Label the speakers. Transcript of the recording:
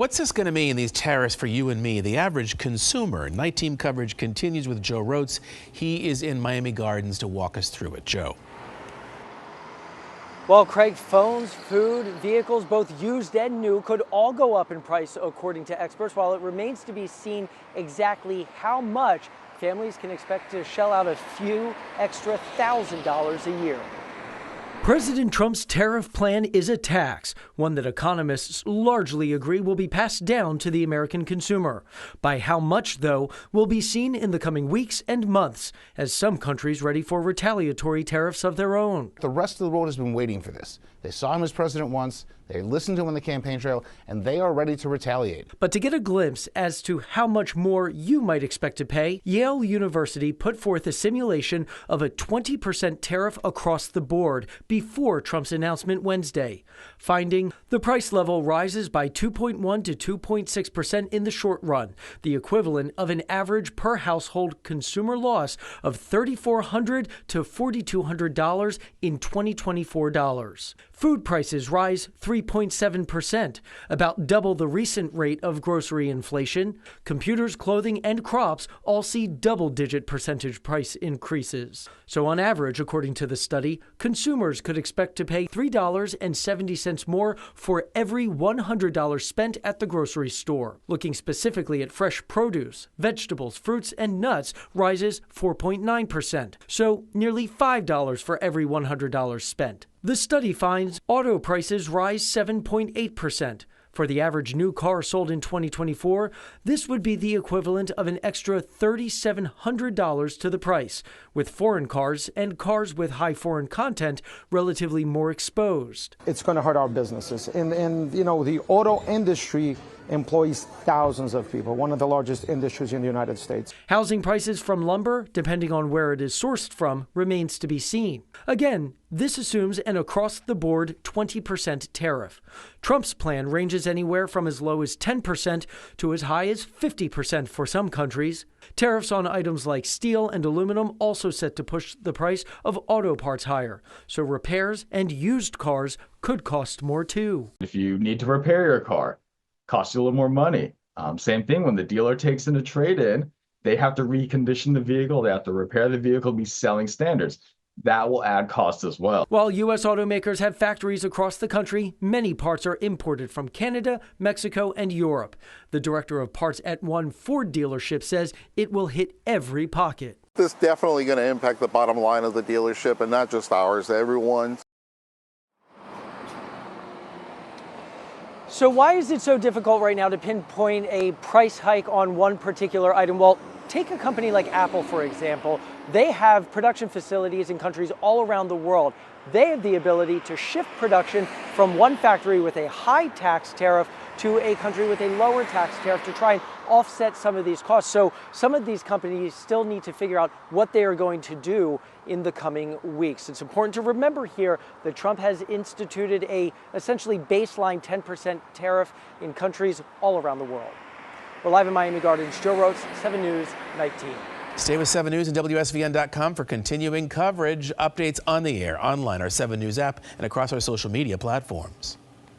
Speaker 1: What's this going to mean, these tariffs, for you and me, the average consumer? Night team coverage continues with Joe Roats. He is in Miami Gardens to walk us through it. Joe.
Speaker 2: Well, Craig, phones, food, vehicles, both used and new, could all go up in price, according to experts, while it remains to be seen exactly how much families can expect to shell out a few extra $1,000 a year.
Speaker 3: President Trump's tariff plan is a tax, one that economists largely agree will be passed down to the American consumer. By how much, though, will be seen in the coming weeks and months, as some countries ready for retaliatory tariffs of their own.
Speaker 4: The rest of the world has been waiting for this. They saw him as president once, they listened to him on the campaign trail, and they are ready to retaliate.
Speaker 3: But to get a glimpse as to how much more you might expect to pay, Yale University put forth a simulation of a 20% tariff across the board before Trump's announcement Wednesday, finding the price level rises by 2.1 to 2.6% in the short run, the equivalent of an average per household consumer loss of $3,400 to $4,200 in 2024 dollars. Food prices rise 3.7%, about double the recent rate of grocery inflation. Computers, clothing, and crops all see double-digit percentage price increases. So on average, according to the study, consumers could expect to pay $3.70 more for every $100 spent at the grocery store. Looking specifically at fresh produce, vegetables, fruits, and nuts rises 4.9%, so nearly $5 for every $100 spent. The study finds auto prices rise 7.8%. For the average new car sold in 2024, this would be the equivalent of an extra $3,700 to the price, with foreign cars and cars with high foreign content relatively more exposed.
Speaker 5: It's going to hurt our businesses. And you know, the auto industry employs thousands of people, one of the largest industries in the United States.
Speaker 3: Housing prices from lumber, depending on where it is sourced from, remains to be seen. Again, this assumes an across-the-board 20% tariff. Trump's plan ranges anywhere from as low as 10% to as high as 50% for some countries. Tariffs on items like steel and aluminum also set to push the price of auto parts higher, so repairs and used cars could cost more too.
Speaker 6: If you need to repair your car, costs you a little more money. Same thing when the dealer takes in a trade-in, they have to recondition the vehicle, they have to repair the vehicle, be selling standards. That will add cost as well.
Speaker 3: While U.S. automakers have factories across the country, many parts are imported from Canada, Mexico, and Europe. The director of parts at one Ford dealership says it will hit every pocket.
Speaker 7: This is definitely going to impact the bottom line of the dealership, and not just ours, everyone's.
Speaker 2: So why is it so difficult right now to pinpoint a price hike on one particular item? Well, take a company like Apple, for example. They have production facilities in countries all around the world. They have the ability to shift production from one factory with a high tax tariff to a country with a lower tax tariff to try and offset some of these costs. So some of these companies still need to figure out what they are going to do in the coming weeks. It's important to remember here that Trump has instituted a essentially baseline 10% tariff in countries all around the world. We're live in Miami Gardens. Joe Roats, 7 News, Night Team.
Speaker 1: Stay with 7 News and WSVN.com for continuing coverage, updates on the air, online, our 7 News app, and across our social media platforms.